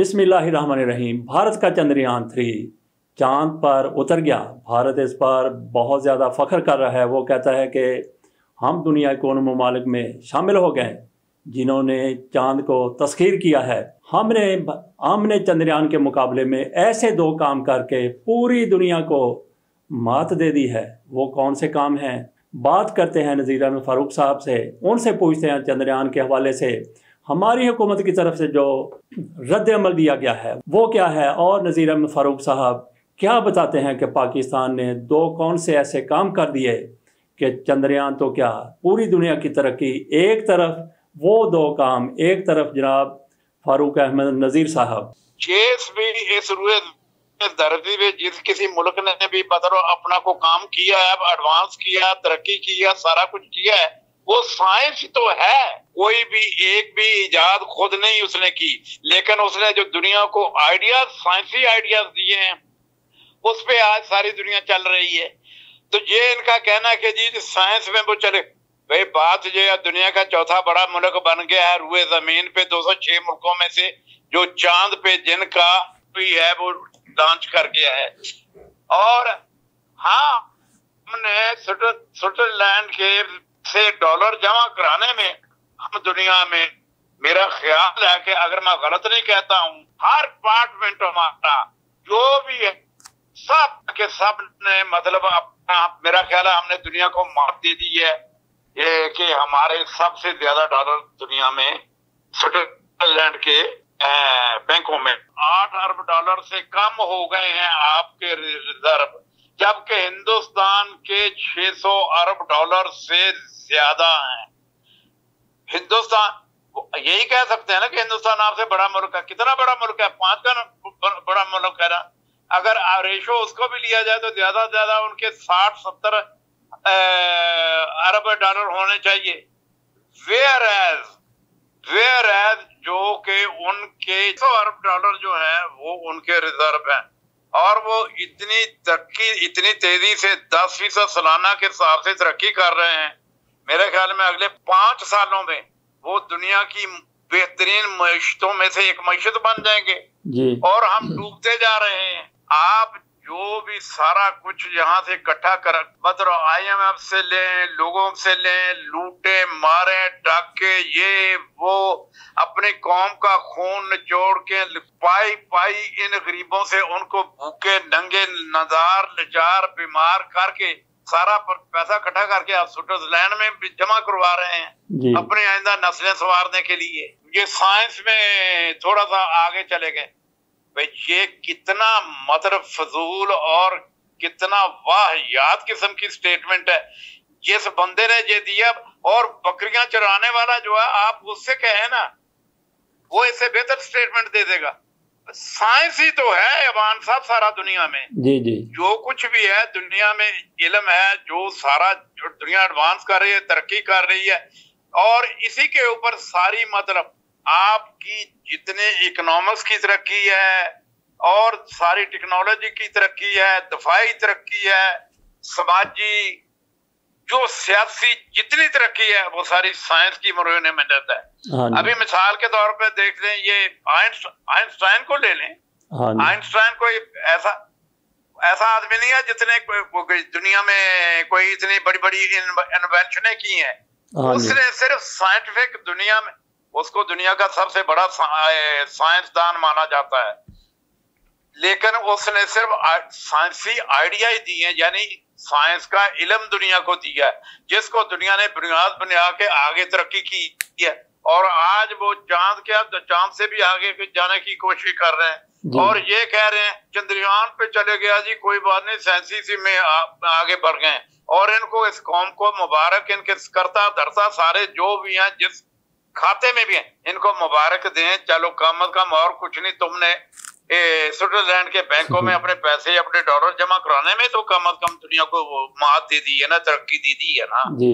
बिस्मिल्लाहिर्रहमानिर्रहीम। भारत का चंद्रयान-3 चांद पर उतर गया। भारत इस पर बहुत ज़्यादा फ़ख्र कर रहा है। वो कहता है कि हम दुनिया के उन ममालिक में शामिल हो गए जिन्होंने चांद को तस्ख़ीर किया है। हमने चंद्रयान के मुकाबले में ऐसे 2 काम करके पूरी दुनिया को मात दे दी है। वो कौन से काम हैं? बात करते हैं नज़ीर अहमद फ़ारूक साहब से। उनसे पूछते हैं चंद्रयान के हवाले से हमारी हुकूमत की तरफ से जो रद्द अमल दिया गया है वो क्या है, और नज़ीर अहमद फ़ारूक साहब क्या बताते हैं कि पाकिस्तान ने 2 कौन से ऐसे काम कर दिए कि चंद्रयान तो क्या पूरी दुनिया की तरक्की, एक तरफ वो 2 काम, एक तरफ जनाब फारूक अहमद नज़ीर साहब। जिस भी इस रुए धरती पे जिस किसी मुल्क ने भी मतलब अपना को काम किया है, एडवांस किया, तरक्की किया, सारा कुछ किया है, वो साइंस तो है। कोई भी एक भी इजाद खुद नहीं उसने की, लेकिन उसने जो दुनिया को आइडियाज, साइंसी आइडियाज दिए हैं, उस पे आज सारी दुनिया चल रही है। तो ये इनका कहना है कि जी साइंस में वो चले, भाई बात ये दुनिया का चौथा बड़ा मुल्क बन गया है रुए जमीन पे। 206 मुल्कों में से जो चांद पे जिनका भी है वो लॉन्च कर गया है। और हाँ, हमने स्विट्जरलैंड के से डॉलर जमा कराने में हम दुनिया में, मेरा ख्याल है कि अगर मैं गलत नहीं कहता हूँ, हर डिपार्टमेंट हमारा जो भी है सब के सब ने मतलब अपना, मेरा ख्याल है हमने दुनिया को मात दे दी है। ये कि हमारे सबसे ज्यादा डॉलर दुनिया में स्विट्जरलैंड के बैंकों में 8 अरब डॉलर से कम हो गए हैं आपके रिजर्व, जबकि हिंदुस्तान के 600 अरब डॉलर से ज्यादा है। हिंदुस्तान, यही कह सकते हैं ना कि हिंदुस्तान आपसे बड़ा मुल्क है। कितना बड़ा मुल्क है? 5 का बड़ा मुल्क है ना। अगर रेशो उसको भी लिया जाए तो ज्यादा से ज्यादा उनके 60-70 अरब डॉलर होने चाहिए। वेयर एज जो कि उनके 100 अरब डॉलर जो है वो उनके रिजर्व है, और वो इतनी तरक्की, इतनी तेजी से 10% सालाना के हिसाब से तरक्की कर रहे हैं। मेरे ख्याल में अगले 5 सालों में वो दुनिया की बेहतरीन मईशतों में से एक मईशत बन जाएंगे जी। और हम डूबते जा रहे हैं। आप जो भी सारा कुछ यहाँ से इकट्ठा कर, मतलब IMF से लें, लोगों से लें, लूटे मारे डाके, ये वो, अपनी कौम का खून निचोड़ के पाई पाई इन गरीबों से उनको भूखे नंगे नजार लाचार बीमार करके सारा पैसा इकट्ठा करके आप स्विट्जरलैंड में भी जमा करवा रहे हैं अपने आइंदा नस्लें संवारने के लिए। ये साइंस में थोड़ा सा आगे चले गए। भाई ये कितना मतलब फजूल और कितना वाहियात किस्म की स्टेटमेंट है जिस बंदे ने ये दिया। और बकरियां चराने वाला जो है, आप उससे कहें ना, वो इससे बेहतर स्टेटमेंट दे देगा। साइंस ही तो है अबान साहब सारा दुनिया में। जी जी, जो कुछ भी है दुनिया में इल्म है, जो सारा जो दुनिया एडवांस कर रही है, तरक्की कर रही है, और इसी के ऊपर सारी मतलब आपकी जितने इकोनॉमिक्स की तरक्की है और सारी टेक्नोलॉजी की तरक्की है, दफाई तरक्की है, समाजी जो सियासी जितनी तरक्की है वो सारी साइंस की मुरहने में रहता है। अभी मिसाल के तौर पे देख लें, ये आइंस्टाइन को ले लें। आइंस्टाइन कोई ऐसा आदमी नहीं है जितने दुनिया में कोई इतनी बड़ी बड़ी इन्वेंशनें की हैं। उसने सिर्फ साइंटिफिक दुनिया में, उसको दुनिया का सबसे बड़ा साइंसदान माना जाता है, लेकिन उसने सिर्फ साइंसी आइडिया ही दिए हैं, यानी साइंस का इल्म दुनिया को दिया है, जिसको दुनिया ने बुनियाद बना के आगे तरक्की की है। और आज वो चांद से भी आगे जाने की कोशिश कर रहे हैं, और ये कह रहे हैं चंद्रयान पे चले गया जी, कोई बात नहीं, साइंसी में आगे बढ़ गए। और इनको, इस कौम को मुबारक, इनके करता धरता सारे जो भी हैं, जिस खाते में भी हैं, इनको मुबारक दें। चलो कम अज कम और कुछ नहीं, तुमने स्विट्जरलैंड के बैंकों में अपने पैसे, अपने डॉलर जमा कराने में तो कम अज कम दुनिया को मात दे दी है ना, तरक्की दे दी है ना जी।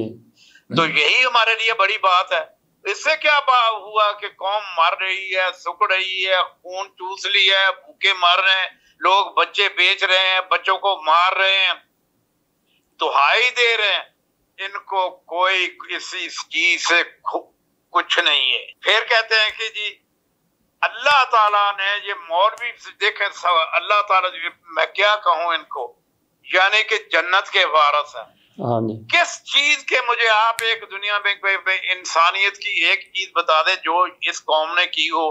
तो यही हमारे लिए बड़ी बात है। इससे क्या हुआ कि कौम मर रही है, सुख रही है, खून चूस ली है, भूखे मर रहे हैं लोग, बच्चे बेच रहे हैं, बच्चों को मार रहे हैं, दुहाई दे रहे हैं। इनको कोई किसी चीज से कुछ नहीं है। फिर कहते हैं कि जी اللہ تعالیٰ نے یہ مولوی دیکھیں، اللہ تعالیٰ میں کیا کہوں ان کو، یعنی کہ جنت کے وارث ہیں۔ کس چیز کے مجھے آپ ایک دنیا میں انسانیت کی ایک چیز بتا دیں جو اس قوم نے کی ہو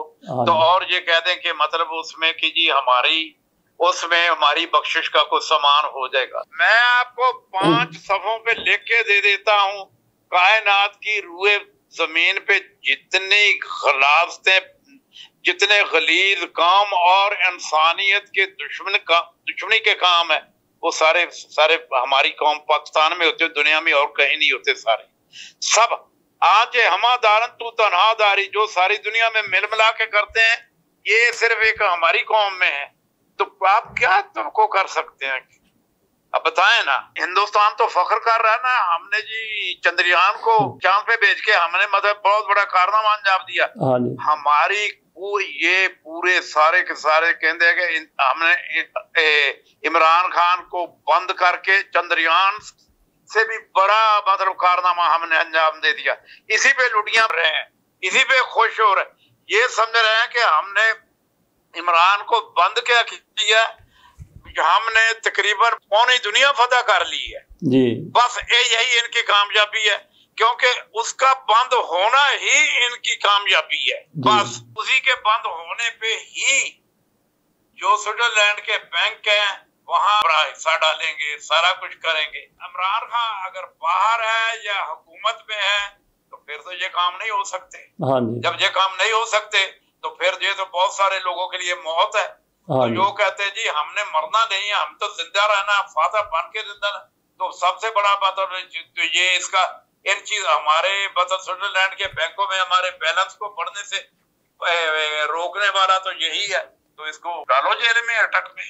تو اور یہ کہہ دیں کہ مطلب اس میں کہ جی ہماری بخشش کا کوئی سامان ہو جائے گا۔ میں آپ کو 5 صفحوں پہ لکھ کے دے دیتا ہوں، کائنات کی روئے زمین پہ جتنے غلیظ کام اور انسانیت کے دشمنی کے کام ہے وہ سارے ہماری قوم پاکستان میں ہوتے، دنیا میں اور کہیں نہیں ہوتے، سارے سب آج ہما دارن تو تنہا داری جو ساری دنیا میں مل ملا کے کرتے ہیں، یہ صرف ایک ہماری قوم میں ہے۔ تو آپ کیا تم کو کر سکتے ہیں؟ اب بتائیں نا، ہندوستان تو فخر کر رہا ہے نا، ہم نے جی چندریان کو چاند پہ بھیج کے ہم نے مطلب بہت بڑا کارنامہ انجام دیا۔ ہماری یہ پورے سارے کے سارے کہتے ہیں کہ ہم نے عمران خان کو بند کر کے چندریان سے بھی بڑا مطلب کارنامہ ہم نے انجام دے دیا۔ اسی پہ لٹیاں رہے ہیں، اسی پہ خوش ہو رہے ہیں، یہ سمجھ رہے ہیں کہ ہم نے عمران کو بند کیا کیا، ہم نے تقریباً پوری دنیا فتح کر لی ہے جی۔ بس یہی ان کی کامیابی ہے، کیونکہ اس کا بند ہونا ہی ان کی کامیابی ہے جی۔ بس اسی کے بند ہونے پہ ہی جو سوئٹزرلینڈ کے بینک ہیں وہاں بڑا حصہ ڈالیں گے، سارا کچھ کریں گے۔ عمران خان اگر باہر ہے یا حکومت میں ہے تو پھر تو یہ کام نہیں ہو سکتے۔ جب یہ کام نہیں ہو سکتے تو پھر یہ تو بہت سارے لوگوں کے لیے موت ہے۔ جو کہتے ہیں جی ہم نے مرنا نہیں ہے، ہم تو زندہ رہنا، فاتح بن کے زندہ رہنا، تو سب سے بڑا مطلب یہ اس کا ان چیز ہمارے مطلب سوئٹزرلینڈ کے بینکوں میں ہمارے بیلنس کو بڑھنے سے روکنے والا تو یہی ہے، تو اس کو ڈالو جیل میں، اٹک میں۔